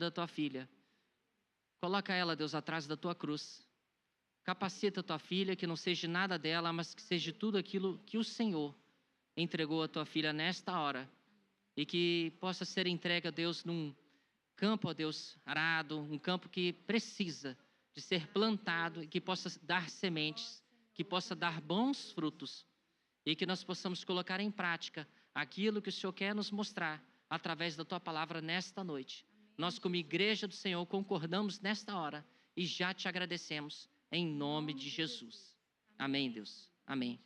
da tua filha. Coloca ela, Deus, atrás da tua cruz. Capacita a tua filha, que não seja nada dela, mas que seja tudo aquilo que o Senhor entregou a tua filha nesta hora. E que possa ser entregue a Deus num campo, ó Deus, arado, um campo que precisa de ser plantado e que possa dar sementes, que possa dar bons frutos e que nós possamos colocar em prática aquilo que o Senhor quer nos mostrar através da tua palavra nesta noite. Nós, como igreja do Senhor, concordamos nesta hora e já te agradecemos em nome de Jesus. Amém, Deus. Amém.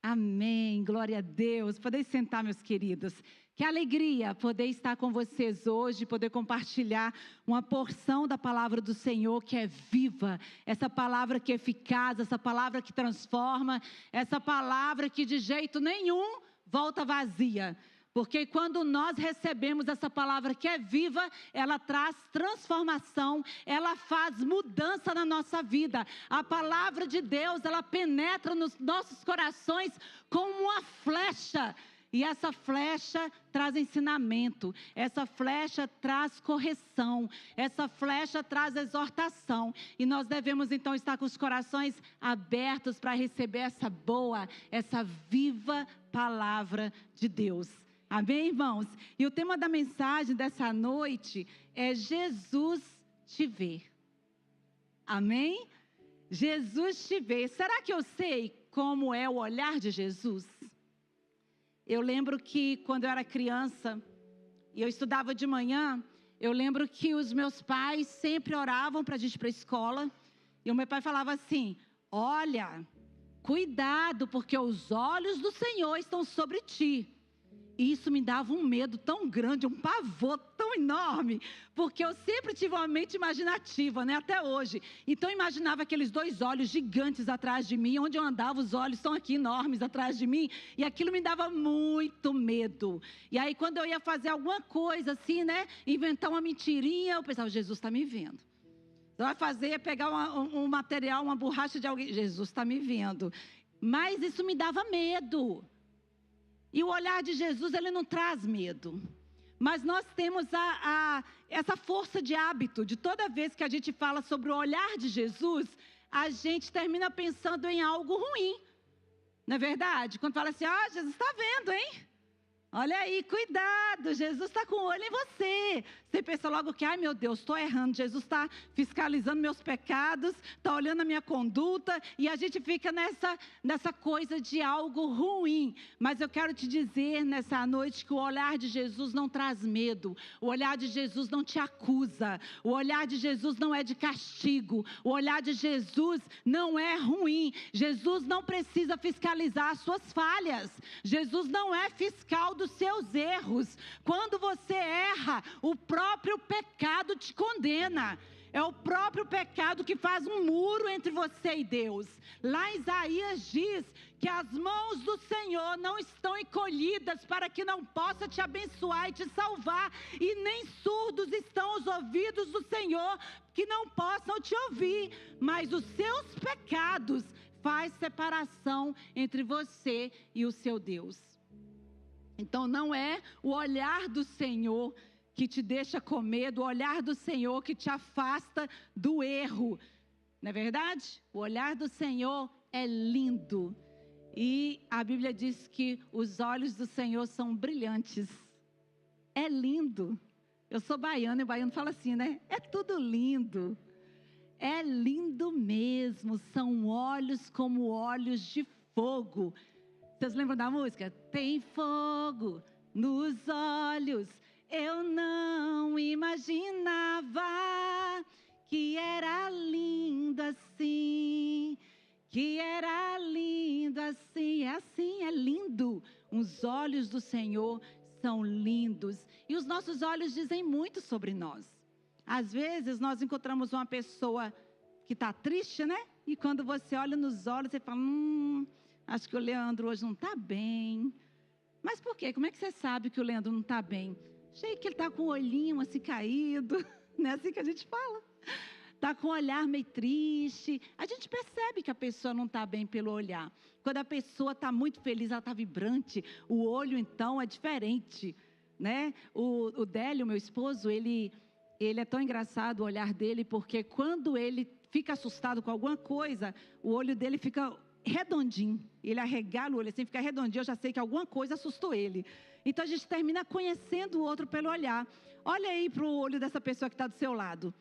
Amém, glória a Deus. Podem sentar, meus queridos. Que alegria poder estar com vocês hoje, poder compartilhar uma porção da palavra do Senhor que é viva, essa palavra que é eficaz, essa palavra que transforma, essa palavra que de jeito nenhum volta vazia. Porque quando nós recebemos essa palavra que é viva, ela traz transformação, ela faz mudança na nossa vida. A palavra de Deus, ela penetra nos nossos corações como uma flecha. E essa flecha traz ensinamento, essa flecha traz correção, essa flecha traz exortação. E nós devemos então estar com os corações abertos para receber essa boa, essa viva palavra de Deus. Amém, irmãos? E o tema da mensagem dessa noite é Jesus te vê. Amém? Jesus te vê. Será que eu sei como é o olhar de Jesus? Eu lembro que quando eu era criança e eu estudava de manhã, eu lembro que os meus pais sempre oravam para a gente ir para a escola. E o meu pai falava assim: olha, cuidado, porque os olhos do Senhor estão sobre ti. E isso me dava um medo tão grande, um pavor tão enorme, porque eu sempre tive uma mente imaginativa, né, até hoje. Então eu imaginava aqueles 2 olhos gigantes atrás de mim, onde eu andava os olhos estão aqui enormes atrás de mim, e aquilo me dava muito medo. E aí quando eu ia fazer alguma coisa assim, né, inventar uma mentirinha, eu pensava: Jesus está me vendo. Você vai fazer, pegar um material, uma borracha de alguém, Jesus está me vendo. Mas isso me dava medo. E o olhar de Jesus, ele não traz medo. Mas nós temos essa força de hábito, de toda vez que a gente fala sobre o olhar de Jesus, a gente termina pensando em algo ruim. Não é verdade? Quando fala assim: Jesus está vendo, hein? Olha aí, cuidado, Jesus está com o olho em você. Você pensa logo que: ai meu Deus, estou errando. Jesus está fiscalizando meus pecados, está olhando a minha conduta. E a gente fica nessa coisa de algo ruim. Mas eu quero te dizer nessa noite que o olhar de Jesus não traz medo. O olhar de Jesus não te acusa. O olhar de Jesus não é de castigo. O olhar de Jesus não é ruim. Jesus não precisa fiscalizar as suas falhas. Jesus não é fiscal dos seus erros. Quando você erra, o próprio pecado te condena. É o próprio pecado que faz um muro entre você e Deus. Lá em Isaías diz que as mãos do Senhor não estão encolhidas para que não possa te abençoar e te salvar, e nem surdos estão os ouvidos do Senhor que não possam te ouvir, mas os seus pecados faz separação entre você e o seu Deus. Então não é o olhar do Senhor que te deixa com medo, o olhar do Senhor que te afasta do erro. Não é verdade? O olhar do Senhor é lindo. E a Bíblia diz que os olhos do Senhor são brilhantes. É lindo. Eu sou baiana e o baiano fala assim, né? É tudo lindo. É lindo mesmo. São olhos como olhos de fogo. Vocês lembram da música? Tem fogo nos olhos, eu não imaginava que era lindo assim, que era lindo assim. É assim, é lindo. Os olhos do Senhor são lindos e os nossos olhos dizem muito sobre nós. Às vezes nós encontramos uma pessoa que está triste, né? E quando você olha nos olhos, você fala: acho que o Leandro hoje não está bem. Mas por quê? Como é que você sabe que o Leandro não está bem? Achei que ele está com o olhinho assim caído. Não é assim que a gente fala? está com o olhar meio triste. A gente percebe que a pessoa não está bem pelo olhar. Quando a pessoa está muito feliz, ela está vibrante, o olho então é diferente, né? O Délio, meu esposo, ele é tão engraçado o olhar dele, porque quando ele fica assustado com alguma coisa, o olho dele fica redondinho. Ele arregala o olho assim, fica redondinho, eu já sei que alguma coisa assustou ele. Então a gente termina conhecendo o outro pelo olhar. Olha aí para o olho dessa pessoa que está do seu lado.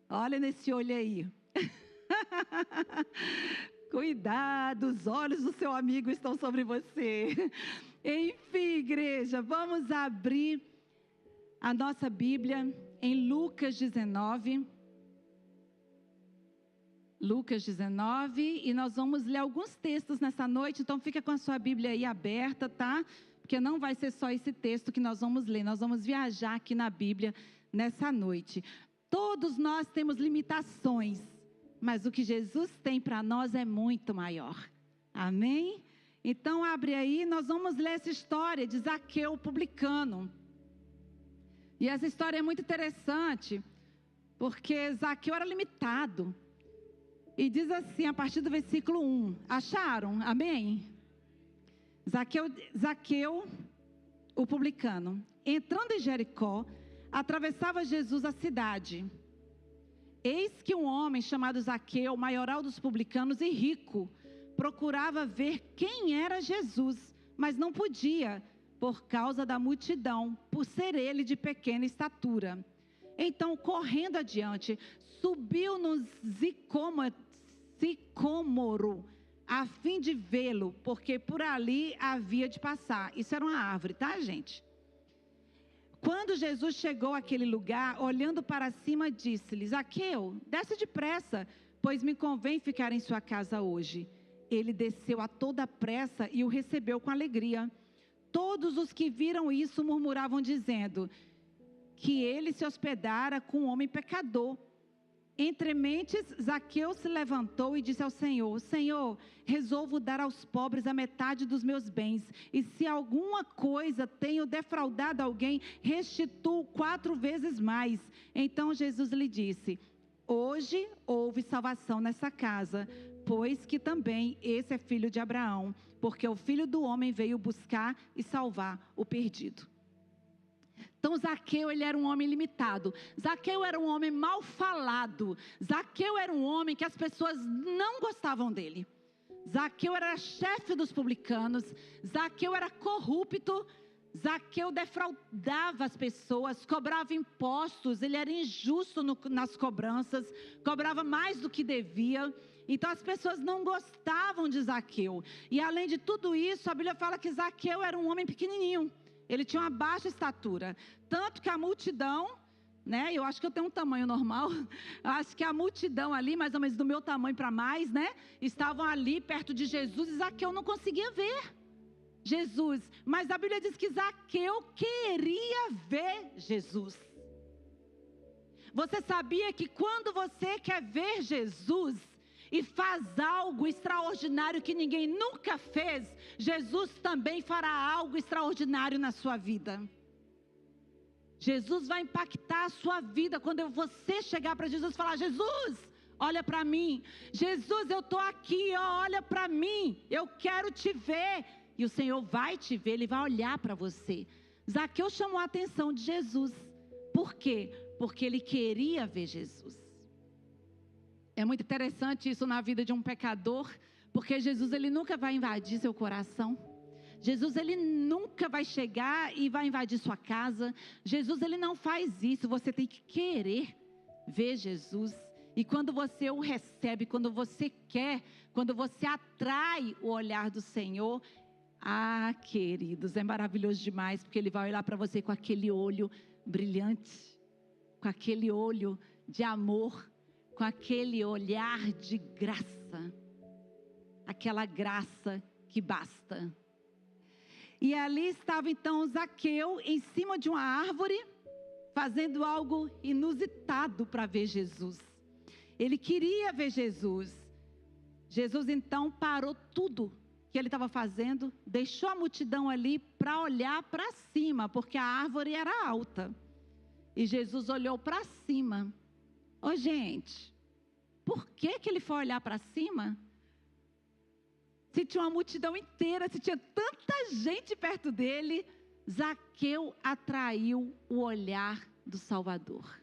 Olha nesse olho aí. Cuidado, os olhos do seu amigo estão sobre você. Enfim, igreja, vamos abrir a nossa Bíblia em Lucas 19. Lucas 19, e nós vamos ler alguns textos nessa noite, então fica com a sua Bíblia aí aberta, tá? Porque não vai ser só esse texto que nós vamos ler, nós vamos viajar aqui na Bíblia nessa noite. Todos nós temos limitações, mas o que Jesus tem para nós é muito maior. Amém? Então abre aí, nós vamos ler essa história de Zaqueu, publicano. E essa história é muito interessante, porque Zaqueu era limitado. E diz assim, a partir do versículo 1. Acharam? Amém? Zaqueu, o publicano, entrando em Jericó, atravessava Jesus a cidade. Eis que um homem chamado Zaqueu, maioral dos publicanos e rico, procurava ver quem era Jesus, mas não podia, por causa da multidão, por ser ele de pequena estatura. Então, correndo adiante, subiu no sicômoro, a fim de vê-lo, porque por ali havia de passar. Isso era uma árvore, tá, gente? Quando Jesus chegou àquele lugar, olhando para cima, disse-lhe: Zaqueu, desce depressa, pois me convém ficar em sua casa hoje. Ele desceu a toda pressa e o recebeu com alegria. Todos os que viram isso murmuravam, dizendo que ele se hospedara com um homem pecador. Entre mentes, Zaqueu se levantou e disse ao Senhor: Senhor, resolvo dar aos pobres a metade dos meus bens, e se alguma coisa tenho defraudado alguém, restituo 4 vezes mais. Então Jesus lhe disse: hoje houve salvação nessa casa, pois que também esse é filho de Abraão, porque o Filho do Homem veio buscar e salvar o perdido. Então Zaqueu, ele era um homem limitado. Zaqueu era um homem mal falado. Zaqueu era um homem que as pessoas não gostavam dele. Zaqueu era chefe dos publicanos. Zaqueu era corrupto. Zaqueu defraudava as pessoas, cobrava impostos. Ele era injusto nas cobranças, cobrava mais do que devia. Então as pessoas não gostavam de Zaqueu. E além de tudo isso, a Bíblia fala que Zaqueu era um homem pequenininho. Ele tinha uma baixa estatura, tanto que a multidão, né? Eu acho que eu tenho um tamanho normal, eu acho que a multidão ali, mais ou menos do meu tamanho para mais, né? Estavam ali perto de Jesus e Zaqueu não conseguia ver Jesus. Mas a Bíblia diz que Zaqueu queria ver Jesus. Você sabia que quando você quer ver Jesus e faz algo extraordinário que ninguém nunca fez, Jesus também fará algo extraordinário na sua vida. Jesus vai impactar a sua vida quando você chegar para Jesus e falar: Jesus, olha para mim. Jesus, eu estou aqui, olha para mim. Eu quero te ver. E o Senhor vai te ver, Ele vai olhar para você. Zaqueu chamou a atenção de Jesus. Por quê? Porque ele queria ver Jesus. É muito interessante isso na vida de um pecador, porque Jesus, ele nunca vai invadir seu coração. Jesus, ele nunca vai chegar e vai invadir sua casa. Jesus, ele não faz isso. Você tem que querer ver Jesus. E quando você o recebe, quando você quer, quando você atrai o olhar do Senhor, queridos, é maravilhoso demais, porque Ele vai olhar para você com aquele olho brilhante, com aquele olho de amor, com aquele olhar de graça, aquela graça que basta. E ali estava então Zaqueu em cima de uma árvore, fazendo algo inusitado para ver Jesus. Ele queria ver Jesus. Jesus então parou tudo que ele estava fazendo, deixou a multidão ali para olhar para cima, porque a árvore era alta. E Jesus olhou para cima. Ô gente, Por que ele foi olhar para cima? Se tinha uma multidão inteira, se tinha tanta gente perto dele, Zaqueu atraiu o olhar do Salvador.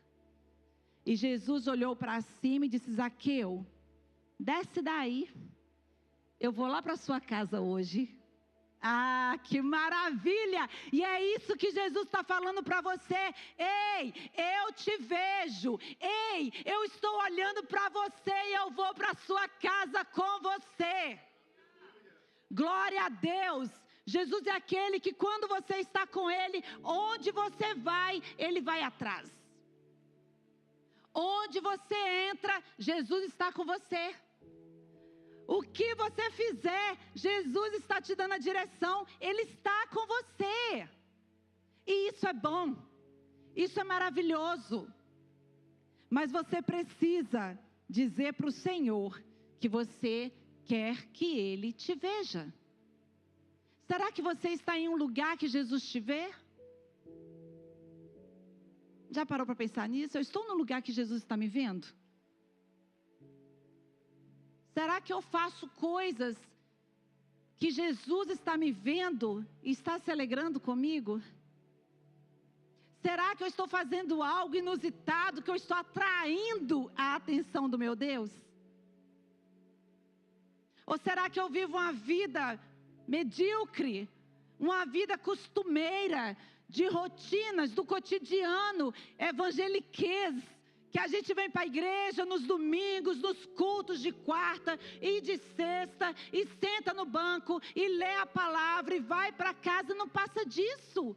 E Jesus olhou para cima e disse: Zaqueu, desce daí. Eu vou lá para sua casa hoje. Ah, que maravilha! E é isso que Jesus está falando para você. Ei, eu te vejo. Ei, eu estou olhando para você e eu vou para sua casa com você. Glória a Deus. Jesus é aquele que quando você está com Ele, onde você vai, Ele vai atrás. Onde você entra, Jesus está com você. O que você fizer, Jesus está te dando a direção. Ele está com você. E isso é bom. Isso é maravilhoso. Mas você precisa dizer para o Senhor que você quer que Ele te veja. Será que você está em um lugar que Jesus te vê? Já parou para pensar nisso? Eu estou no lugar que Jesus está me vendo? Será que eu faço coisas que Jesus está me vendo e está se alegrando comigo? Será que eu estou fazendo algo inusitado, que eu estou atraindo a atenção do meu Deus? Ou será que eu vivo uma vida medíocre, uma vida costumeira, de rotinas, do cotidiano, evangeliquez, que a gente vem para a igreja nos domingos, nos cultos de quarta e de sexta, e senta no banco, e lê a palavra, e vai para casa, não passa disso.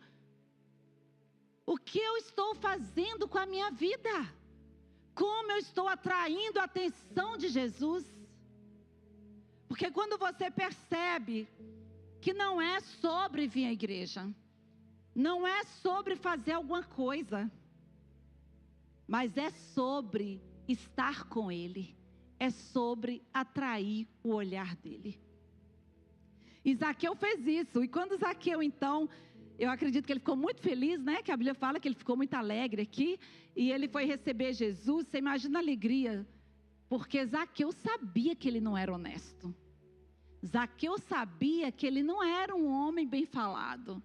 O que eu estou fazendo com a minha vida? Como eu estou atraindo a atenção de Jesus? Porque quando você percebe que não é sobre vir à igreja, não é sobre fazer alguma coisa, mas é sobre estar com Ele, é sobre atrair o olhar dele. E Zaqueu fez isso, e quando Zaqueu então, eu acredito que ele ficou muito feliz, né? Que a Bíblia fala que ele ficou muito alegre aqui, e ele foi receber Jesus. Você imagina a alegria, porque Zaqueu sabia que ele não era honesto. Zaqueu sabia que ele não era um homem bem falado,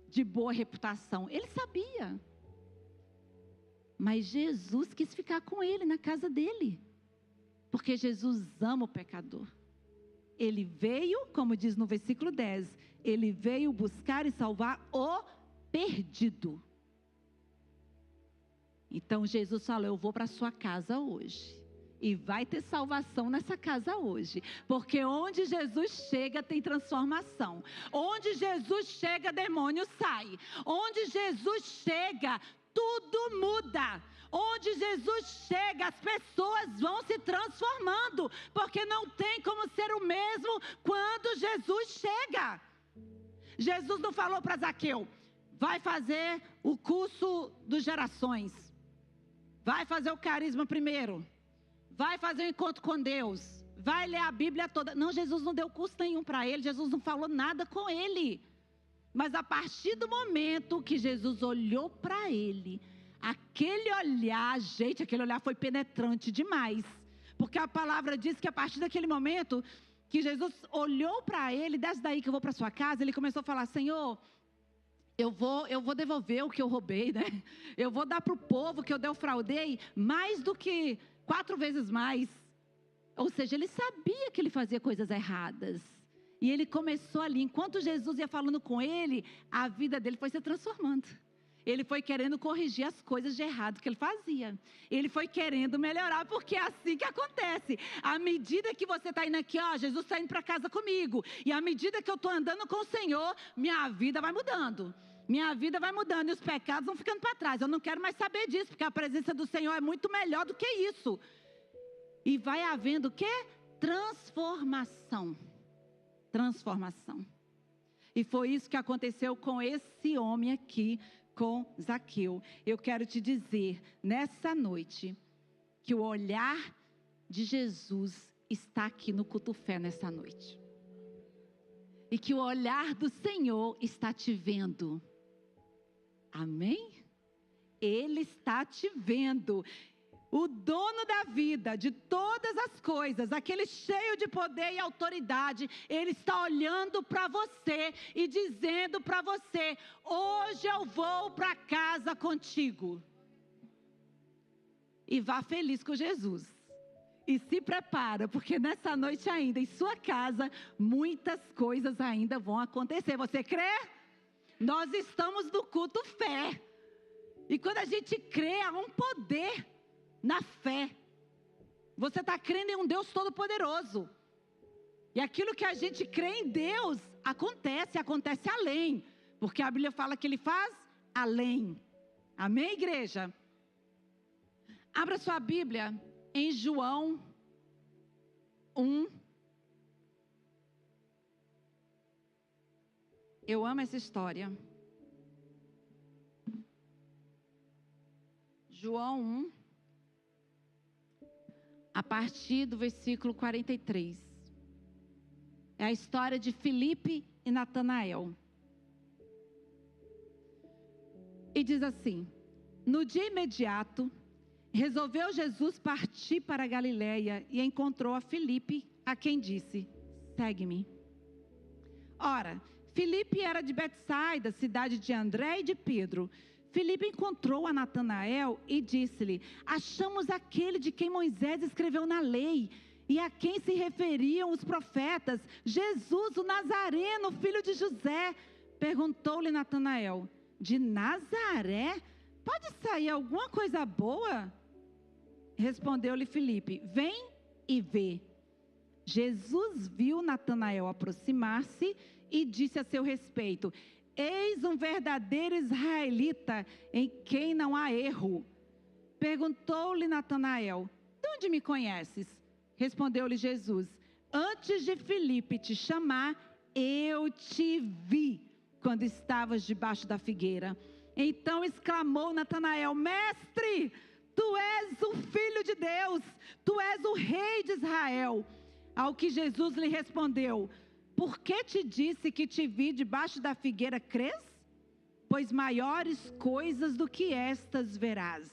de boa reputação. Ele sabia. Mas Jesus quis ficar com ele na casa dele, porque Jesus ama o pecador. Ele veio, como diz no versículo 10, ele veio buscar e salvar o perdido. Então Jesus falou: eu vou para a sua casa hoje. E vai ter salvação nessa casa hoje. Porque onde Jesus chega tem transformação. Onde Jesus chega, demônio sai. Onde Jesus chega, tudo muda. Onde Jesus chega, as pessoas vão se transformando. Porque não tem como ser o mesmo quando Jesus chega. Jesus não falou para Zaqueu: vai fazer o curso dos gerações. Vai fazer o carisma primeiro. Vai fazer um encontro com Deus. Vai ler a Bíblia toda. Não, Jesus não deu curso nenhum para ele. Jesus não falou nada com ele. Mas a partir do momento que Jesus olhou para ele, aquele olhar, gente, aquele olhar foi penetrante demais. Porque a palavra diz que a partir daquele momento que Jesus olhou para ele, desce daí que eu vou para sua casa, ele começou a falar: Senhor, eu vou devolver o que eu roubei, né? Eu vou dar para o povo que eu defraudei mais do que 4 vezes mais. Ou seja, ele sabia que ele fazia coisas erradas. E ele começou ali, enquanto Jesus ia falando com ele, a vida dele foi se transformando. Ele foi querendo corrigir as coisas de errado que ele fazia. Ele foi querendo melhorar, porque é assim que acontece. À medida que você está indo aqui, ó, Jesus está indo para casa comigo. E à medida que eu estou andando com o Senhor, minha vida vai mudando. Minha vida vai mudando e os pecados vão ficando para trás. Eu não quero mais saber disso, porque a presença do Senhor é muito melhor do que isso. E vai havendo o quê? Transformação. Transformação. E foi isso que aconteceu com esse homem aqui, com Zaqueu. Eu quero te dizer, nessa noite, que o olhar de Jesus está aqui no Culto Fé nessa noite. E que o olhar do Senhor está te vendo. Amém? Ele está te vendo. o dono da vida, de todas as coisas, aquele cheio de poder e autoridade, Ele está olhando para você e dizendo para você: hoje eu vou para casa contigo. E vá feliz com Jesus. E se prepara, porque nessa noite ainda, em sua casa, muitas coisas ainda vão acontecer. Você crê? Nós estamos no culto fé. E quando a gente crê, há um poder na fé. Você está crendo em um Deus todo-poderoso. E aquilo que a gente crê em Deus, acontece além. Porque a Bíblia fala que Ele faz além. Amém, igreja? Abra sua Bíblia em João 1. Eu amo essa história. João 1, a partir do versículo 43. É a história de Filipe e Natanael. E diz assim: no dia imediato, resolveu Jesus partir para a Galiléia e encontrou a Filipe, a quem disse: segue-me. Ora, Filipe era de Betsaida, cidade de André e de Pedro. Filipe encontrou a Natanael e disse-lhe: achamos aquele de quem Moisés escreveu na lei e a quem se referiam os profetas, Jesus, o Nazareno, filho de José. Perguntou-lhe Natanael: de Nazaré pode sair alguma coisa boa? Respondeu-lhe Filipe: vem e vê. Jesus viu Natanael aproximar-se e disse a seu respeito: eis um verdadeiro israelita, em quem não há erro. Perguntou-lhe Natanael: de onde me conheces? Respondeu-lhe Jesus: antes de Filipe te chamar, eu te vi, quando estavas debaixo da figueira. Então exclamou Natanael: mestre, tu és o Filho de Deus, tu és o Rei de Israel. Ao que Jesus lhe respondeu: por que te disse que te vi debaixo da figueira, crês? Pois maiores coisas do que estas verás.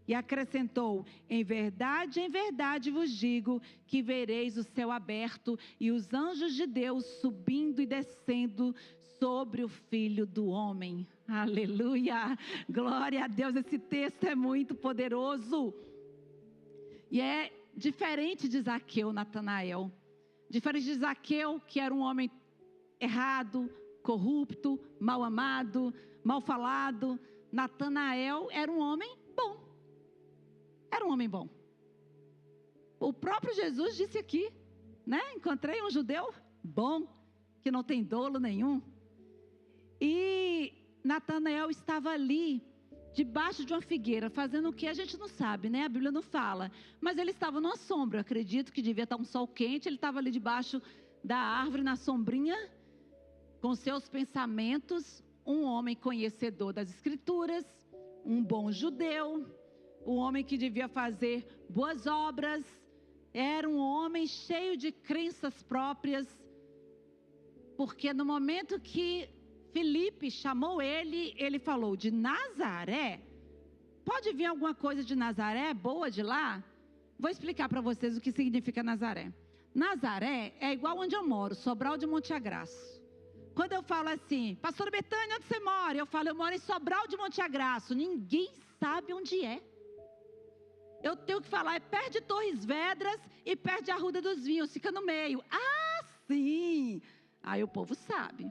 E acrescentou: em verdade vos digo, que vereis o céu aberto e os anjos de Deus subindo e descendo sobre o Filho do Homem. Aleluia! Glória a Deus, esse texto é muito poderoso. E é diferente de Zaqueu, Natanael. Diferente de Zaqueu, que era um homem errado, corrupto, mal amado, mal falado. Natanael era um homem bom. Era um homem bom. O próprio Jesus disse aqui, né? Encontrei um judeu bom, que não tem dolo nenhum. E Natanael estava ali, debaixo de uma figueira, fazendo o que a gente não sabe, né? A Bíblia não fala. Mas ele estava numa sombra, acredito que devia estar um sol quente. Ele estava ali debaixo da árvore, na sombrinha, com seus pensamentos. Um homem conhecedor das Escrituras, um bom judeu, um homem que devia fazer boas obras. Era um homem cheio de crenças próprias, porque no momento que Filipe chamou ele, ele falou: de Nazaré? Pode vir alguma coisa de Nazaré boa de lá? Vou explicar para vocês o que significa Nazaré. Nazaré é igual onde eu moro, Sobral de Monte Agraço. Quando eu falo assim: pastor Betânia, onde você mora? Eu falo: eu moro em Sobral de Monte Agraço. Ninguém sabe onde é. Eu tenho que falar: é perto de Torres Vedras e perto de Arruda dos Vinhos, fica no meio. Ah, sim! Aí o povo sabe.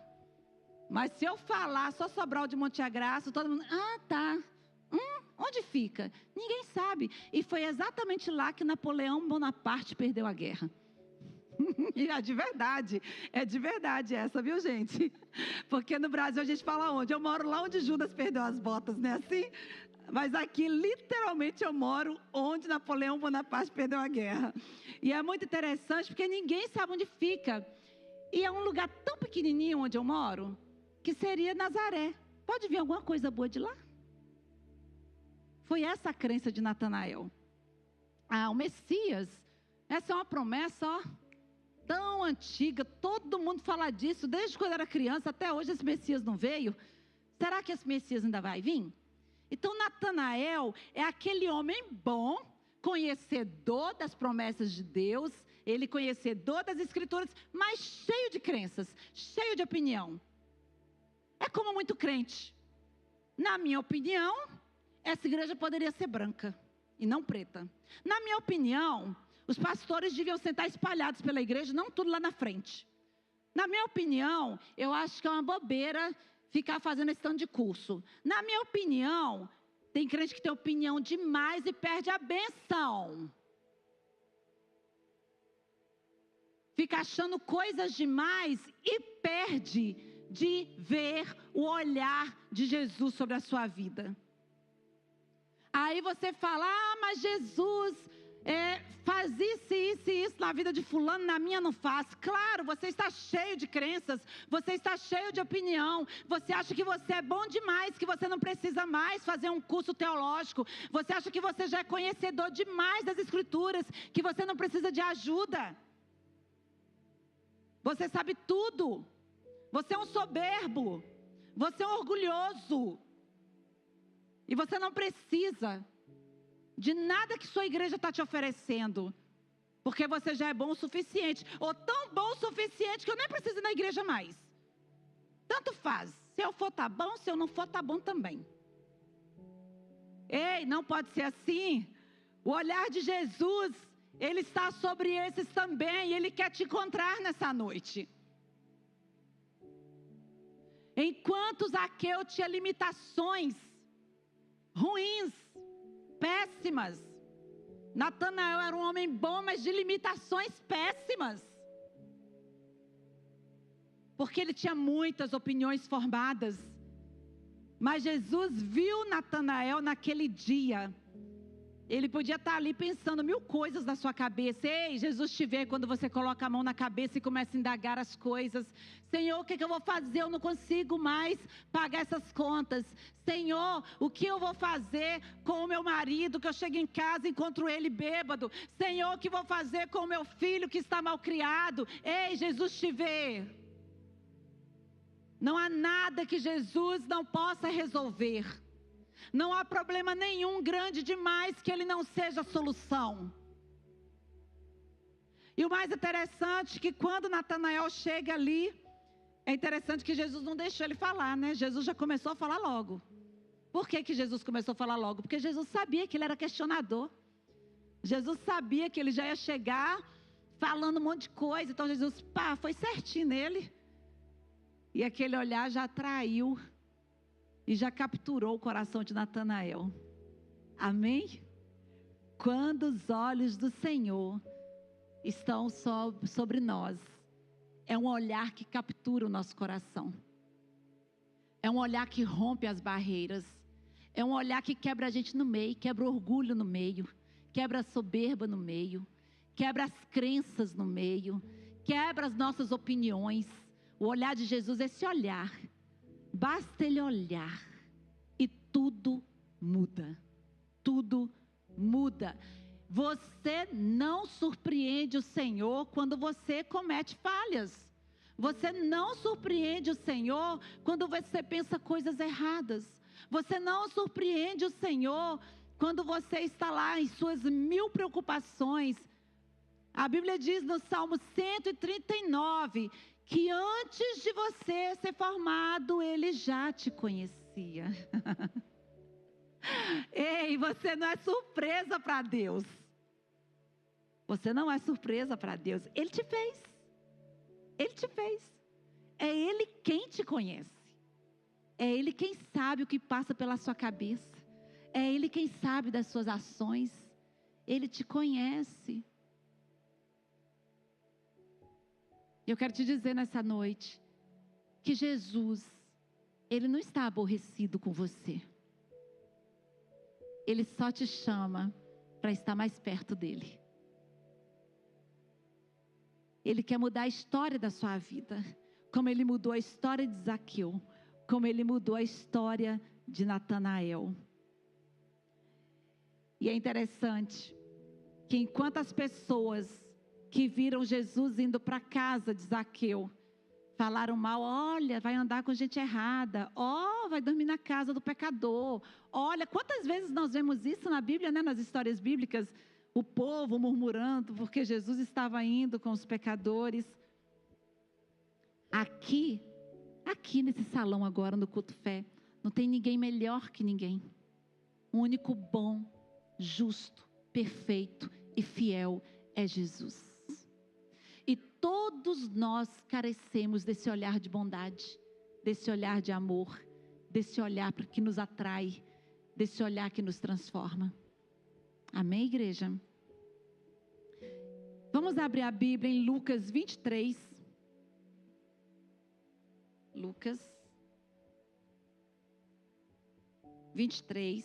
Mas se eu falar só Sobral de Monte Agraço, todo mundo: ah, tá. Onde fica? Ninguém sabe. E foi exatamente lá que Napoleão Bonaparte perdeu a guerra. E é de verdade essa, viu, gente? Porque no Brasil a gente fala onde? Eu moro lá onde Judas perdeu as botas, não é assim? Mas aqui, literalmente, eu moro onde Napoleão Bonaparte perdeu a guerra. E é muito interessante, porque ninguém sabe onde fica. E é um lugar tão pequenininho onde eu moro, que seria Nazaré. Pode vir alguma coisa boa de lá? Foi essa a crença de Natanael. O Messias, essa é uma promessa, tão antiga, todo mundo fala disso, desde quando era criança, até hoje esse Messias não veio. Será que esse Messias ainda vai vir? Então Natanael é aquele homem bom, conhecedor das promessas de Deus, ele conhecedor das Escrituras, mas cheio de crenças, cheio de opinião. É como muito crente. Na minha opinião, essa igreja poderia ser branca e não preta. Na minha opinião, os pastores deviam sentar espalhados pela igreja, não tudo lá na frente. Na minha opinião, eu acho que é uma bobeira ficar fazendo esse tanto de curso. Na minha opinião, tem crente que tem opinião demais e perde a benção. Fica achando coisas demais e perde de ver o olhar de Jesus sobre a sua vida. Aí você fala, mas Jesus faz isso e isso na vida de fulano, na minha não faz. Claro, você está cheio de crenças, você está cheio de opinião, você acha que você é bom demais, que você não precisa mais fazer um curso teológico, você acha que você já é conhecedor demais das Escrituras, que você não precisa de ajuda. Você sabe tudo. Você é um soberbo, você é um orgulhoso, e você não precisa de nada que sua igreja está te oferecendo, porque você já é bom o suficiente, ou tão bom o suficiente que eu nem preciso ir na igreja mais. Tanto faz, se eu for tá bom, se eu não for tá bom também. Ei, não pode ser assim. O olhar de Jesus, ele está sobre esses também, e ele quer te encontrar nessa noite. Enquanto Zaqueu tinha limitações ruins, péssimas, Natanael era um homem bom, mas de limitações péssimas. Porque ele tinha muitas opiniões formadas. Mas Jesus viu Natanael naquele dia. Ele podia estar ali pensando 1000 coisas na sua cabeça. Ei, Jesus te vê quando você coloca a mão na cabeça e começa a indagar as coisas. Senhor, o que eu vou fazer? Eu não consigo mais pagar essas contas. Senhor, o que eu vou fazer com o meu marido, que eu chego em casa e encontro ele bêbado? Senhor, o que eu vou fazer com o meu filho que está mal criado? Ei, Jesus te vê. Não há nada que Jesus não possa resolver. Não há problema nenhum grande demais que ele não seja a solução. E o mais interessante é que quando Natanael chega ali, é interessante que Jesus não deixou ele falar, né? Jesus já começou a falar logo. Por que Jesus começou a falar logo? Porque Jesus sabia que ele era questionador. Jesus sabia que ele já ia chegar falando um monte de coisa. Então Jesus, foi certinho nele. E aquele olhar já atraiu e já capturou o coração de Natanael. Amém? Quando os olhos do Senhor estão sobre nós, é um olhar que captura o nosso coração. É um olhar que rompe as barreiras. É um olhar que quebra a gente no meio, quebra o orgulho no meio, quebra a soberba no meio, quebra as crenças no meio, quebra as nossas opiniões. O olhar de Jesus é esse olhar. Basta ele olhar e tudo muda. Tudo muda. Você não surpreende o Senhor quando você comete falhas. Você não surpreende o Senhor quando você pensa coisas erradas. Você não surpreende o Senhor quando você está lá em suas 1000 preocupações. A Bíblia diz no Salmo 139... que antes de você ser formado, ele já te conhecia. Ei, você não é surpresa para Deus. Você não é surpresa para Deus. Ele te fez. Ele te fez. É Ele quem te conhece. É Ele quem sabe o que passa pela sua cabeça. É Ele quem sabe das suas ações. Ele te conhece. Eu quero te dizer nessa noite que Jesus, Ele não está aborrecido com você. Ele só te chama para estar mais perto dEle. Ele quer mudar a história da sua vida, como Ele mudou a história de Zaqueu, como Ele mudou a história de Natanael. E é interessante que enquanto as pessoas que viram Jesus indo para a casa de Zaqueu falaram mal, olha, vai andar com gente errada, vai dormir na casa do pecador. Olha, quantas vezes nós vemos isso na Bíblia, né, nas histórias bíblicas? o povo murmurando porque Jesus estava indo com os pecadores. Aqui nesse salão agora, no Culto Fé, não tem ninguém melhor que ninguém. O único bom, justo, perfeito e fiel é Jesus. E todos nós carecemos desse olhar de bondade, desse olhar de amor, desse olhar que nos atrai, desse olhar que nos transforma. Amém, igreja? Vamos abrir a Bíblia em Lucas 23. Lucas 23.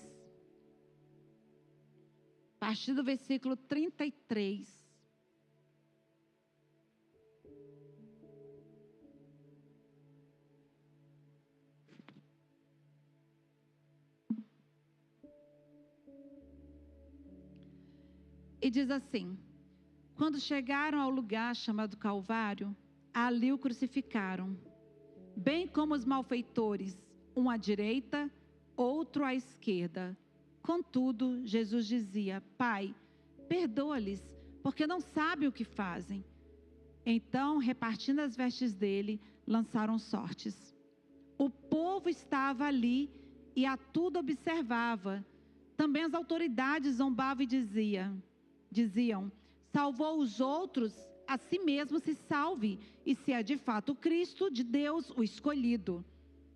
A partir do versículo 33. E diz assim: quando chegaram ao lugar chamado Calvário, ali o crucificaram, bem como os malfeitores, um à direita, outro à esquerda. Contudo, Jesus dizia: Pai, perdoa-lhes, porque não sabem o que fazem. Então, repartindo as vestes dele, lançaram sortes. O povo estava ali e a tudo observava. Também as autoridades zombavam e diziam: salvou os outros, a si mesmo se salve, e se é de fato o Cristo de Deus, o escolhido.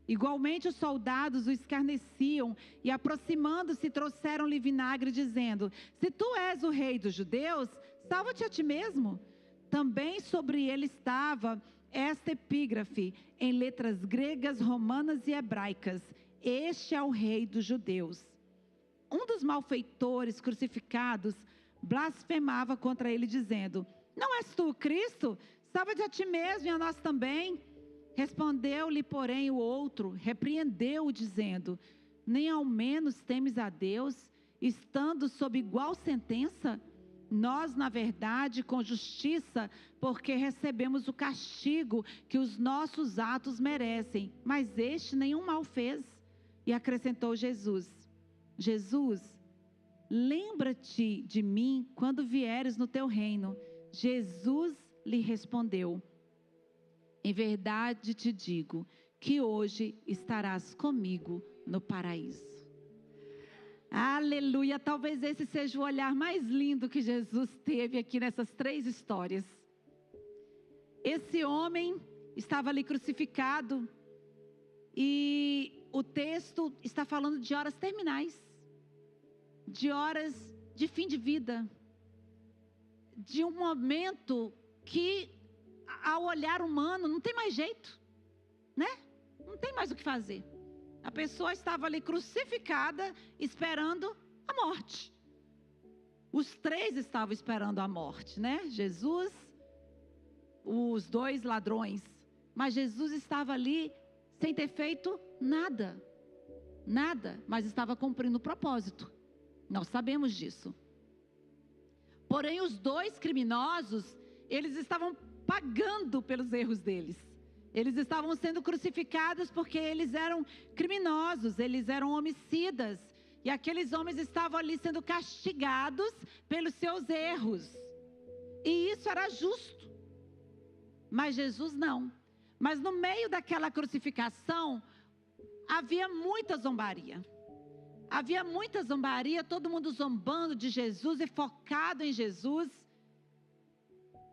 Igualmente os soldados o escarneciam e, aproximando-se, trouxeram-lhe vinagre, dizendo: se tu és o rei dos judeus, salva-te a ti mesmo. Também sobre ele estava esta epígrafe, em letras gregas, romanas e hebraicas: este é o rei dos judeus. Um dos malfeitores crucificados blasfemava contra ele, dizendo: não és tu o Cristo? Salva-te a ti mesmo e a nós também. Respondeu-lhe, porém, o outro, repreendeu-o, dizendo: nem ao menos temes a Deus, estando sob igual sentença? Nós, na verdade, com justiça, porque recebemos o castigo que os nossos atos merecem, mas este nenhum mal fez. E acrescentou Jesus: lembra-te de mim quando vieres no teu reino. Jesus lhe respondeu: em verdade te digo que hoje estarás comigo no paraíso. Aleluia! Talvez esse seja o olhar mais lindo que Jesus teve aqui nessas 3 histórias. Esse homem estava ali crucificado e o texto está falando de horas terminais, de horas de fim de vida, de um momento que, ao olhar humano, não tem mais jeito, né? Não tem mais o que fazer. A pessoa estava ali crucificada, esperando a morte. Os 3 estavam esperando a morte, né? Jesus, os 2 ladrões. Mas Jesus estava ali sem ter feito nada. Nada, mas estava cumprindo o propósito. Nós sabemos disso. Porém, os 2 criminosos, eles estavam pagando pelos erros deles. Eles estavam sendo crucificados porque eles eram criminosos, eles eram homicidas. E aqueles homens estavam ali sendo castigados pelos seus erros. E isso era justo. Mas Jesus não. Mas no meio daquela crucificação, havia muita zombaria. Havia muita zombaria, todo mundo zombando de Jesus e focado em Jesus.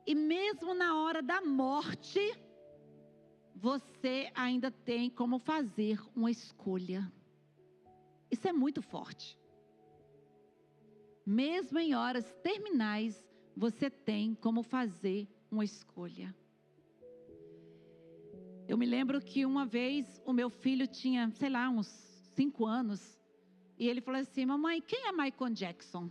E mesmo na hora da morte, você ainda tem como fazer uma escolha. Isso é muito forte. Mesmo em horas terminais, você tem como fazer uma escolha. Eu me lembro que uma vez o meu filho tinha, sei lá, uns 5 anos. E ele falou assim: mamãe, quem é Michael Jackson?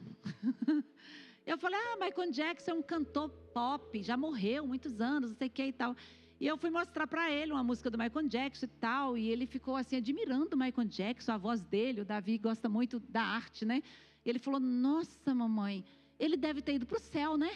Eu falei: Michael Jackson é um cantor pop, já morreu muitos anos, não sei o que e tal. E eu fui mostrar para ele uma música do Michael Jackson e tal, e ele ficou assim, admirando o Michael Jackson, a voz dele. O Davi gosta muito da arte, né? E ele falou: nossa, mamãe, ele deve ter ido para o céu, né?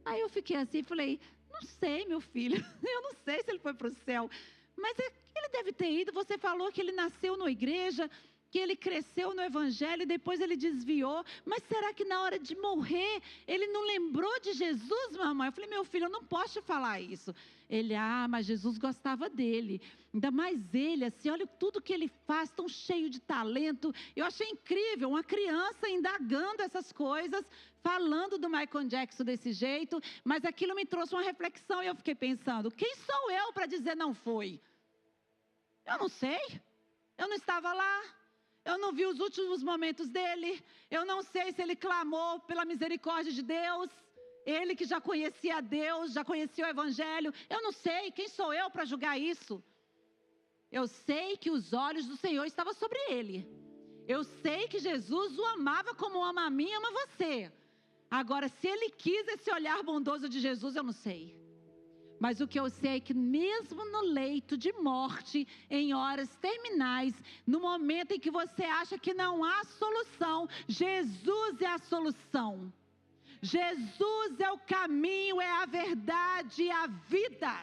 Aí eu fiquei assim e falei: não sei, meu filho, eu não sei se ele foi para o céu, mas ele deve ter ido. Você falou que ele nasceu numa igreja, que ele cresceu no evangelho e depois ele desviou. Mas será que na hora de morrer, ele não lembrou de Jesus, mamãe? Eu falei, meu filho, eu não posso te falar isso. Ele, mas Jesus gostava dele. Ainda mais ele, assim, olha tudo que ele faz, tão cheio de talento. Eu achei incrível, uma criança indagando essas coisas, falando do Michael Jackson desse jeito. Mas aquilo me trouxe uma reflexão e eu fiquei pensando, quem sou eu para dizer não foi? Eu não sei. Eu não estava lá. Eu não vi os últimos momentos dele. Eu não sei se ele clamou pela misericórdia de Deus. Ele que já conhecia Deus, já conhecia o Evangelho. Eu não sei. Quem sou eu para julgar isso? Eu sei que os olhos do Senhor estavam sobre ele. Eu sei que Jesus o amava como ama a mim e ama você. Agora, se ele quis esse olhar bondoso de Jesus, eu não sei. Mas o que eu sei é que mesmo no leito de morte, em horas terminais, no momento em que você acha que não há solução, Jesus é a solução. Jesus é o caminho, é a verdade, é a vida.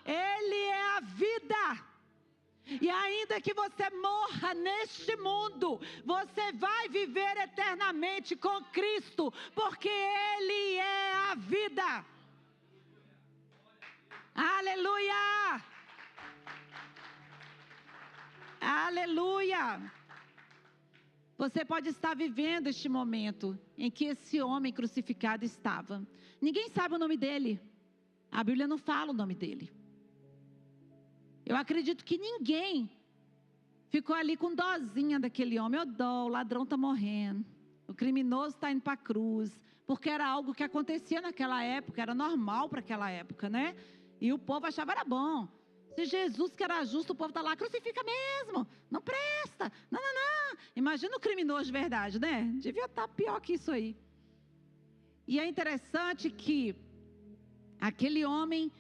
Ele é a vida. E ainda que você morra neste mundo, você vai viver eternamente com Cristo, porque Ele é a vida. Aleluia! Aleluia! Você pode estar vivendo este momento em que esse homem crucificado estava. Ninguém sabe o nome dele. A Bíblia não fala o nome dele. Eu acredito que ninguém ficou ali com dozinha daquele homem. Meu dó, o ladrão está morrendo. O criminoso está indo para a cruz. Porque era algo que acontecia naquela época, era normal para aquela época, né? E o povo achava era bom. Se Jesus que era justo, o povo está lá, crucifica mesmo. Não presta. Não. Imagina o criminoso de verdade, né? Devia estar pior que isso aí. E é interessante que aquele homem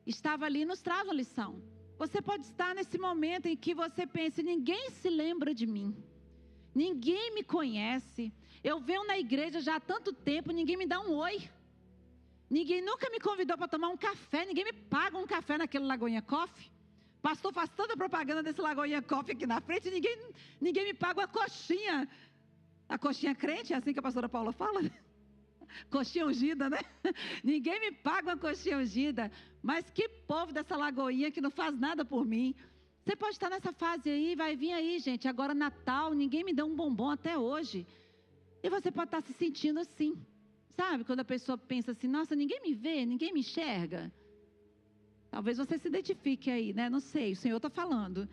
estava ali e nos traz uma lição. Você pode estar nesse momento em que você pensa, ninguém se lembra de mim. Ninguém me conhece. Eu venho na igreja já há tanto tempo, ninguém me dá um oi. Ninguém nunca me convidou para tomar um café. Ninguém me paga um café naquele Lagoinha Coffee. Pastor faz tanta propaganda desse Lagoinha Coffee aqui na frente. Ninguém me paga uma coxinha. A coxinha crente, é assim que a pastora Paula fala, né? Coxinha ungida, né? Ninguém me paga uma coxinha ungida. Mas que povo dessa Lagoinha que não faz nada por mim. Você pode estar nessa fase aí, vai vir aí, gente. Agora Natal, ninguém me deu um bombom até hoje. E você pode estar se sentindo assim. Sabe, quando a pessoa pensa assim, nossa, ninguém me vê, ninguém me enxerga. Talvez você se identifique aí, né? Não sei, o Senhor está falando.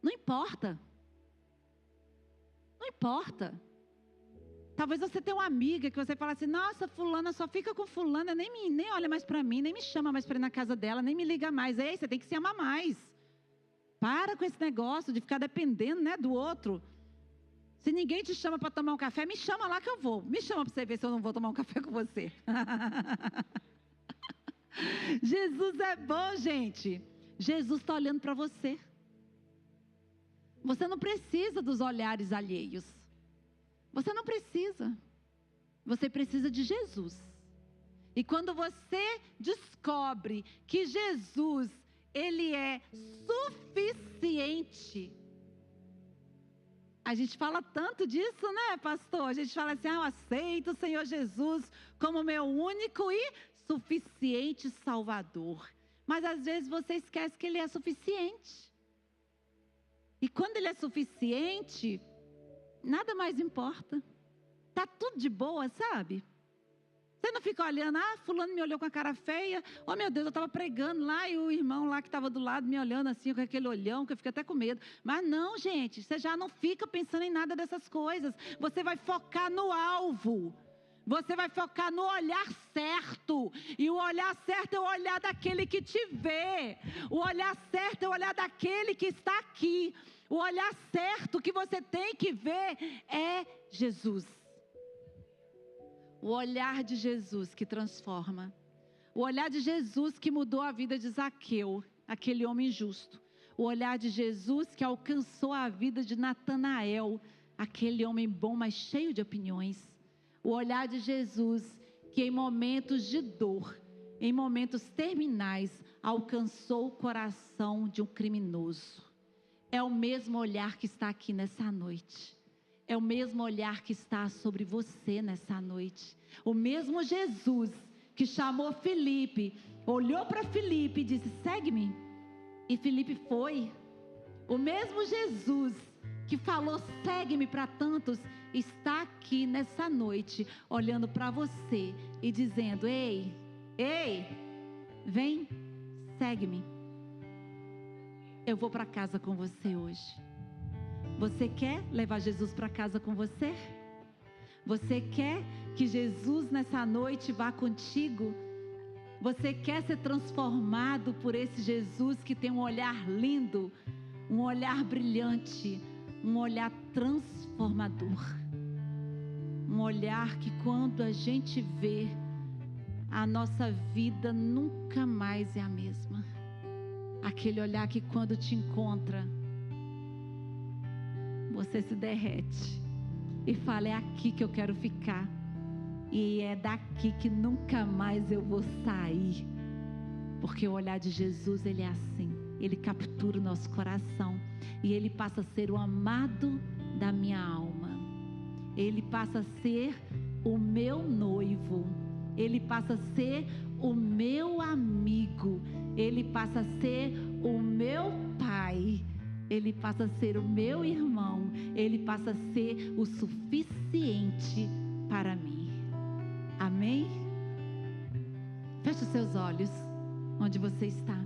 Não importa. Não importa. Talvez você tenha uma amiga que você fala assim, nossa, fulana só fica com fulana, nem olha mais para mim, nem me chama mais para ir na casa dela, nem me liga mais. Ei, você tem que se amar mais. Para com esse negócio de ficar dependendo, né, do outro. Se ninguém te chama para tomar um café, me chama lá que eu vou. Me chama para você ver se eu não vou tomar um café com você. Jesus é bom, gente. Jesus está olhando para você. Você não precisa dos olhares alheios. Você não precisa. Você precisa de Jesus. E quando você descobre que Jesus, Ele é suficiente. A gente fala tanto disso, né, pastor? A gente fala assim, eu aceito o Senhor Jesus como meu único e suficiente Salvador. Mas às vezes você esquece que Ele é suficiente. E quando Ele é suficiente, nada mais importa. Está tudo de boa, sabe? Você não fica olhando, fulano me olhou com a cara feia. Oh, meu Deus, eu estava pregando lá e o irmão lá que estava do lado me olhando assim, com aquele olhão, que eu fico até com medo. Mas não, gente, você já não fica pensando em nada dessas coisas. Você vai focar no alvo. Você vai focar no olhar certo. E o olhar certo é o olhar daquele que te vê. O olhar certo é o olhar daquele que está aqui. O olhar certo que você tem que ver é Jesus. O olhar de Jesus que transforma. O olhar de Jesus que mudou a vida de Zaqueu, aquele homem justo. O olhar de Jesus que alcançou a vida de Natanael, aquele homem bom, mas cheio de opiniões. O olhar de Jesus que em momentos de dor, em momentos terminais, alcançou o coração de um criminoso. É o mesmo olhar que está aqui nessa noite. É o mesmo olhar que está sobre você nessa noite. O mesmo Jesus que chamou Filipe, olhou para Filipe e disse: segue-me. E Filipe foi. O mesmo Jesus que falou: segue-me para tantos, está aqui nessa noite, olhando para você e dizendo: ei, vem, segue-me. Eu vou para casa com você hoje. Você quer levar Jesus para casa com você? Você quer que Jesus nessa noite vá contigo? Você quer ser transformado por esse Jesus que tem um olhar lindo, um olhar brilhante, um olhar transformador? Um olhar que quando a gente vê, a nossa vida nunca mais é a mesma. Aquele olhar que quando te encontra, você se derrete e fala: é aqui que eu quero ficar. E é daqui que nunca mais eu vou sair. Porque o olhar de Jesus, ele é assim. Ele captura o nosso coração. E ele passa a ser o amado da minha alma. Ele passa a ser o meu noivo. Ele passa a ser o meu amigo. Ele passa a ser o meu pai. Ele passa a ser o meu irmão. Ele passa a ser o suficiente para mim. Amém? Feche os seus olhos onde você está.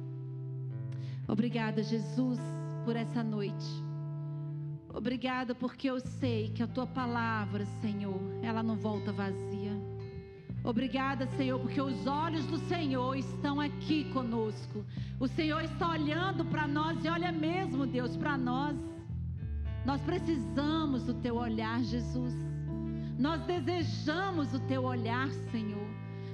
Obrigada, Jesus, por essa noite. Obrigada porque eu sei que a Tua palavra, Senhor, ela não volta vazia. Obrigada, Senhor, porque os olhos do Senhor estão aqui conosco. O Senhor está olhando para nós e olha mesmo, Deus, para nós. Nós precisamos do Teu olhar, Jesus. Nós desejamos o Teu olhar, Senhor.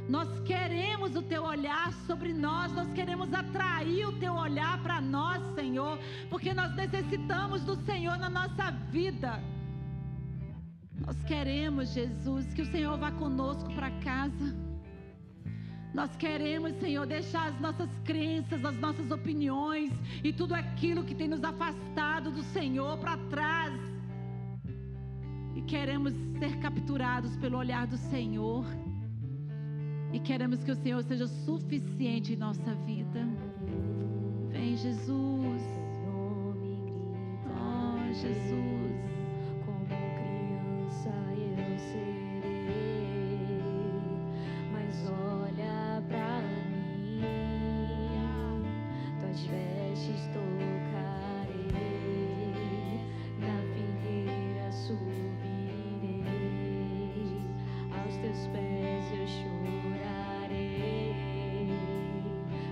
Nós queremos o Teu olhar sobre nós. Nós queremos atrair o Teu olhar para nós, Senhor, porque nós necessitamos do Senhor na nossa vida. Nós queremos, Jesus, que o Senhor vá conosco para casa. Nós queremos, Senhor, deixar as nossas crenças, as nossas opiniões e tudo aquilo que tem nos afastado do Senhor para trás. E queremos ser capturados pelo olhar do Senhor. E queremos que o Senhor seja suficiente em nossa vida. Vem, Jesus. Oh, Jesus. Como criança eu serei, mas olha pra mim, tuas vestes tocarei, na figueira subirei, aos teus pés eu chorarei,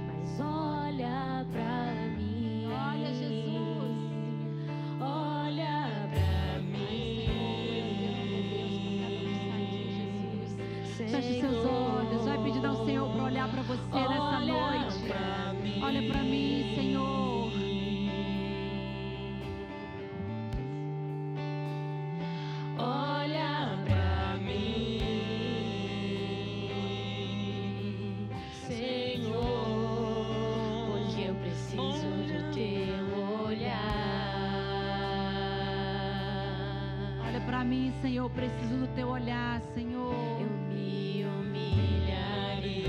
mas olha pra mim. Olha, Jesus. Olha pra mim. Feche seus olhos. Vai pedir ao Senhor para olhar para você nessa noite. Olha para mim, Senhor. Olha pra mim, Senhor, hoje eu preciso do teu olhar. Olha para mim, Senhor. Eu preciso do Teu olhar, Senhor. Eu me humilharei,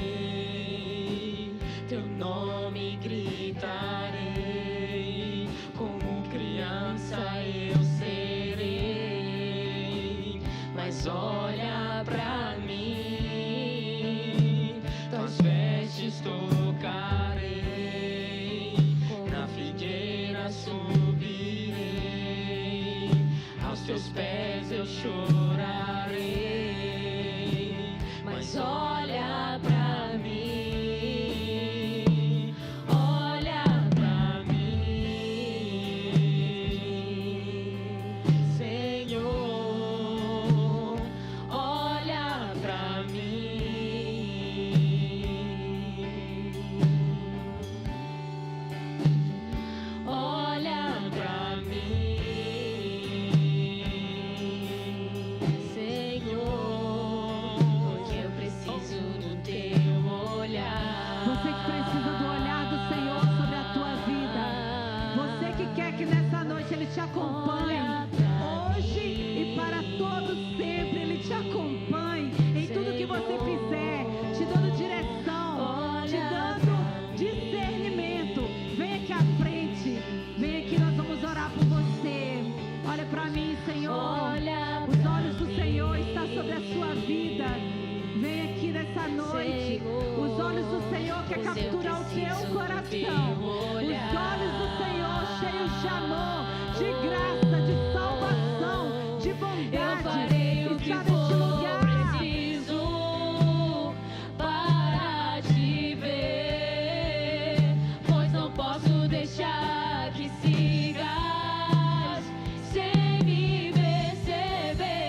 teu nome gritarei, como criança eu serei, mas olha pra mim, tuas vestes tocarei, na figueira subirei, aos teus pés eu chorarei, mas olha pra mim, olha pra mim, Senhor, olha pra mim, olha pra mim. te acompanhe hoje e para todo sempre. Ele te acompanhe em tudo que você fizer, te dando direção, te dando discernimento. Vem aqui à frente, vem aqui, nós vamos orar por você. Olha para mim, Senhor. Os olhos do Senhor estão sobre a sua vida. Vem aqui nessa noite. Os olhos do Senhor quer capturar o teu coração. Os olhos do Senhor cheios de amor, de graça, de salvação, de bondade. Está neste lugar. Preciso para te ver, pois não posso deixar que sigas sem me perceber.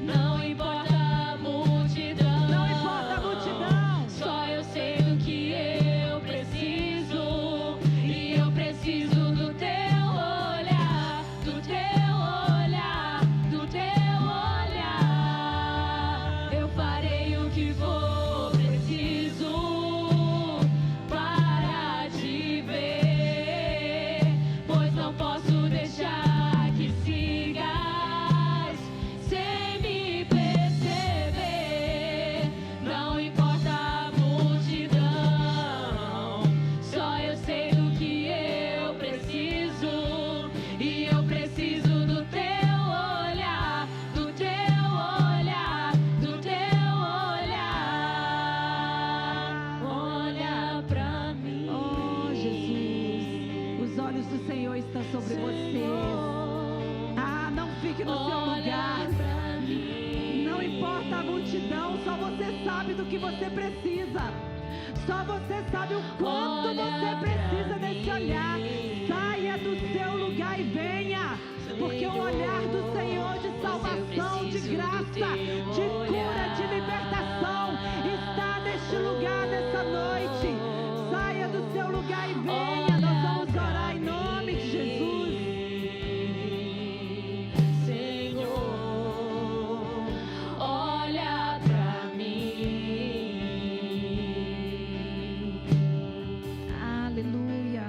Não importa a multidão, Não importa a multidão. só eu sei do que eu preciso. E eu preciso do teu olhar, do teu olhar, do teu olhar. Eu farei o que for preciso para te ver, pois não posso deixar que sigas sem me perceber. Não importa a multidão, só eu sei do que eu preciso. E eu preciso do teu olhar, do teu olhar, do teu olhar. Olha pra mim. Oh, Jesus. Os olhos do Senhor estão sobre você. Ah, não fique no seu lugar. Olha pra mim. Não importa a multidão, só você sabe do que você precisa. Só você sabe o quanto você precisa desse olhar. Saia do seu lugar e venha, porque o olhar do Senhor de salvação, de graça, de cura, de libertação está neste lugar nessa noite. Saia do seu lugar e venha. Nós vamos orar em nome de Jesus. Senhor, olha pra mim. Aleluia.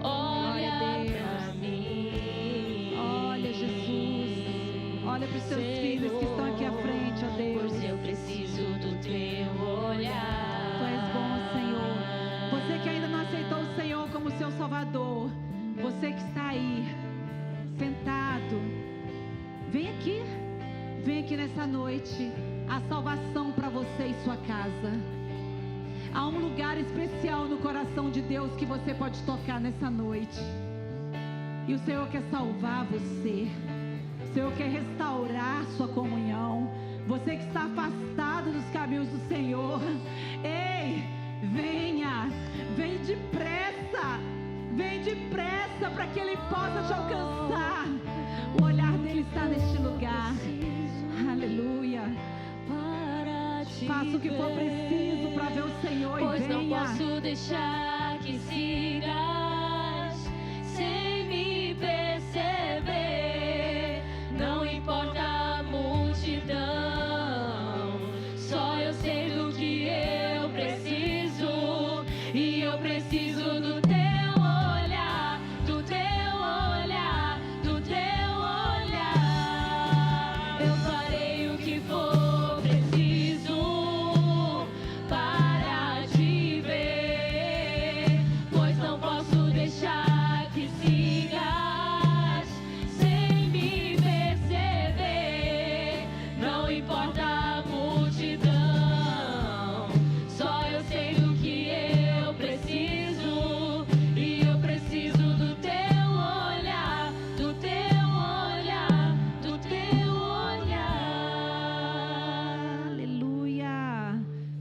Olha Glória a Deus. pra mim. Olha, Jesus. Olha para os seus filhos que estão aqui à frente, ó Deus. Pois eu preciso do teu olhar. Tu és bom, Senhor. Você que ainda não aceitou o Senhor como seu Salvador, você que está aí, sentado, vem aqui. Vem aqui nessa noite. A salvação para você e sua casa. Há um lugar especial no coração de Deus que você pode tocar nessa noite. E o Senhor quer salvar você. O Senhor quer restaurar sua comunhão. Você que está afastado dos caminhos do Senhor, ei, venha, vem depressa, para que Ele possa te alcançar. O olhar dele está neste lugar. Aleluia. Faça o que for preciso para ver o Senhor Pois e não venha. posso deixar que sigas sem me perceber. Não importa a multidão, só eu sei do que eu preciso. E eu preciso do teu olhar, do teu olhar, do teu olhar. Eu farei o que for preciso para te ver, pois não posso deixar que sigas sem me perceber. Não importa a multidão, só eu sei do que eu preciso. E eu preciso do teu olhar, do teu olhar, do teu olhar. Aleluia,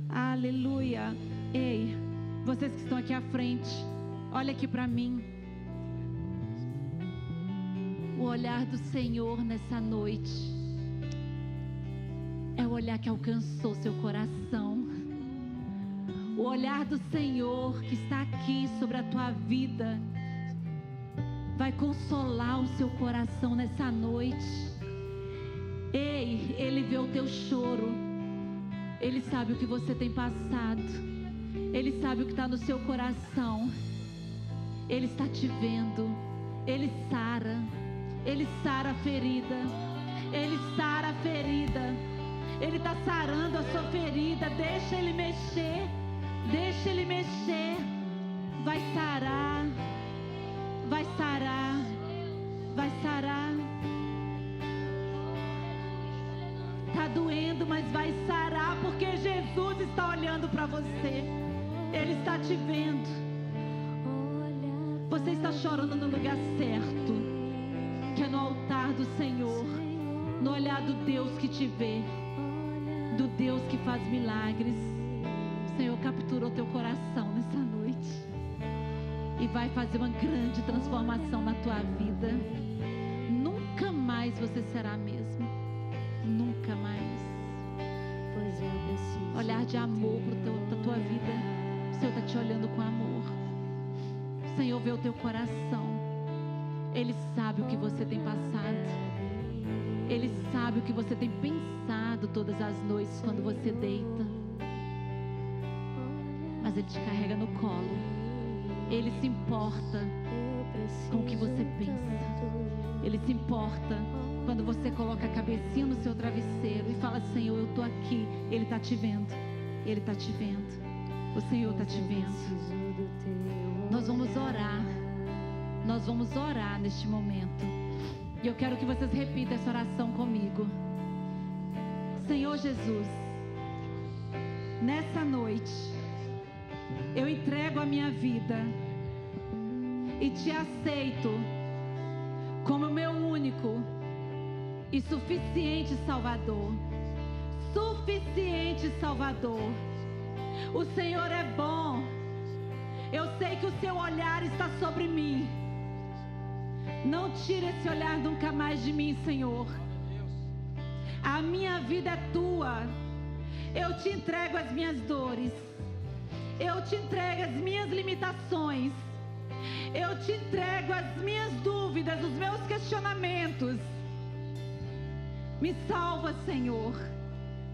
aleluia. Ei, vocês que estão aqui à frente, olha aqui para mim. O olhar do Senhor nessa noite é o olhar que alcançou seu coração. O olhar do Senhor que está aqui sobre a tua vida vai consolar o seu coração nessa noite. Ei, Ele vê o teu choro. Ele sabe o que você tem passado. Ele sabe o que está no seu coração. Ele está te vendo. Ele sara a ferida, Ele sara a ferida, Ele está sarando a sua ferida. Deixa Ele mexer, deixa Ele mexer. Vai sarar, vai sarar, vai sarar. Está doendo, mas vai sarar, porque Jesus está olhando para você. Ele está te vendo. Você está chorando no lugar certo, que é no altar do Senhor, no olhar do Deus que te vê, do Deus que faz milagres. O Senhor capturou teu coração nessa noite e vai fazer uma grande transformação na tua vida. Nunca mais você será a mesma. Nunca mais. Olhar de amor para a tua vida. O Senhor está te olhando com amor. O Senhor vê o teu coração. Ele sabe o que você tem passado. Ele sabe o que você tem pensado todas as noites quando você deita. Mas Ele te carrega no colo. Ele se importa com o que você pensa. Ele se importa quando você coloca a cabecinha no seu travesseiro e fala: Senhor, eu estou aqui. Ele está te vendo. Ele está te vendo. O Senhor está te vendo. Nós vamos orar. Nós vamos orar neste momento. E eu quero que vocês repitam essa oração comigo. Senhor Jesus, nessa noite, eu entrego a minha vida e te aceito como meu único e suficiente Salvador. Suficiente Salvador. O Senhor é bom. Eu sei que o seu olhar está sobre mim. Não tire esse olhar nunca mais de mim, Senhor. A minha vida é tua. Eu te entrego as minhas dores. Eu te entrego as minhas limitações. Eu te entrego as minhas dúvidas, os meus questionamentos. Me salva, Senhor.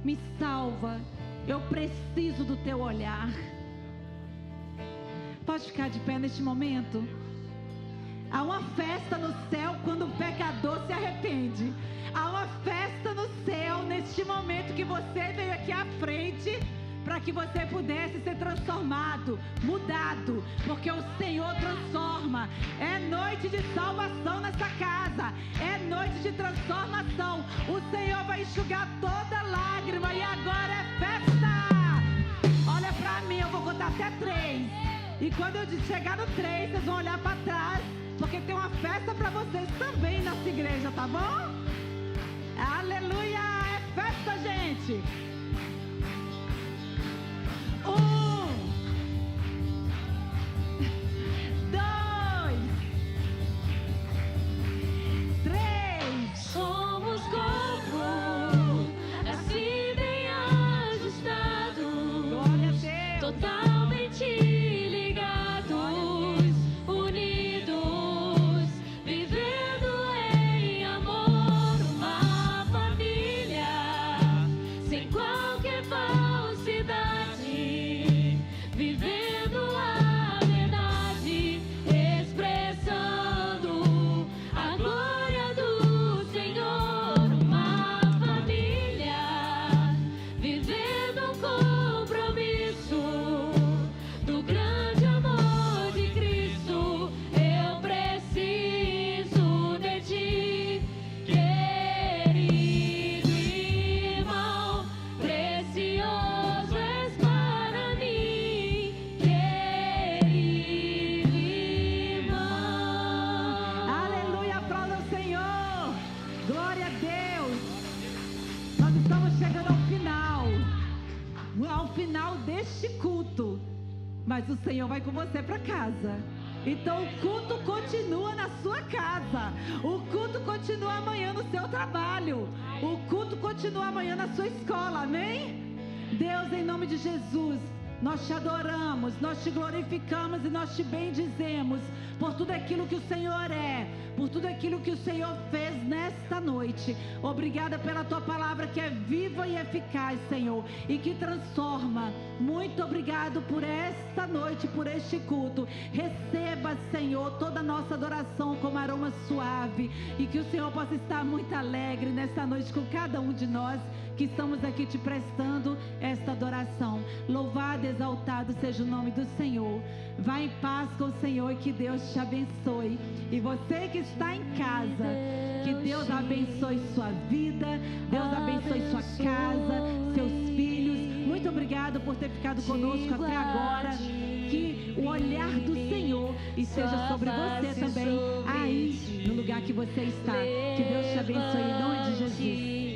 Me salva. Eu preciso do teu olhar. Pode ficar de pé neste momento? Há uma festa no céu quando o pecador se arrepende. Há uma festa no céu neste momento que você veio aqui à frente para que você pudesse ser transformado, mudado, porque o Senhor transforma. É noite de salvação nessa casa, é noite de transformação. O Senhor vai enxugar toda lágrima e agora é festa. Olha pra mim, eu vou contar até 3. E quando eu chegar no 3, vocês vão olhar para trás, porque tem uma festa para vocês também nessa igreja, tá bom? Aleluia! É festa, gente! 1, 2, 3. Somos corpo, assim bem ajustado. Glória a Deus! Totalmente ligados, unidos, vivendo em amor, uma família, sem qualquer falsidade, vivendo a verdade, expressando a glória do Senhor, uma família, vivendo um compromisso do grande amor de Cristo. Eu preciso de ti, querido irmão, precioso és para mim, querido irmão. Aleluia, aplauda o Senhor. Glória a Deus. Nós estamos chegando ao final deste culto. Mas o Senhor vai com você para casa. Então o culto continua na sua casa. O culto continua amanhã no seu trabalho. O culto continua amanhã na sua escola, amém? Deus, em nome de Jesus, Nós te adoramos, nós te glorificamos e nós te bendizemos por tudo aquilo que o Senhor é, por tudo aquilo que o Senhor fez nesta noite. Obrigada pela tua palavra que é viva e eficaz, Senhor, e que transforma. Muito obrigado por esta noite, por este culto. Receba, Senhor, toda a nossa adoração como aroma suave, e que o Senhor possa estar muito alegre nesta noite com cada um de nós que estamos aqui te prestando esta adoração. Louvado, exaltado seja o nome do Senhor. Vá em paz com o Senhor e que Deus te abençoe. E você que está em casa, que Deus abençoe sua vida, Deus abençoe sua casa, seus filhos. Muito obrigado por ter ficado conosco até agora. Que o olhar do Senhor esteja sobre você também, aí no lugar que você está. Que Deus te abençoe em nome de Jesus.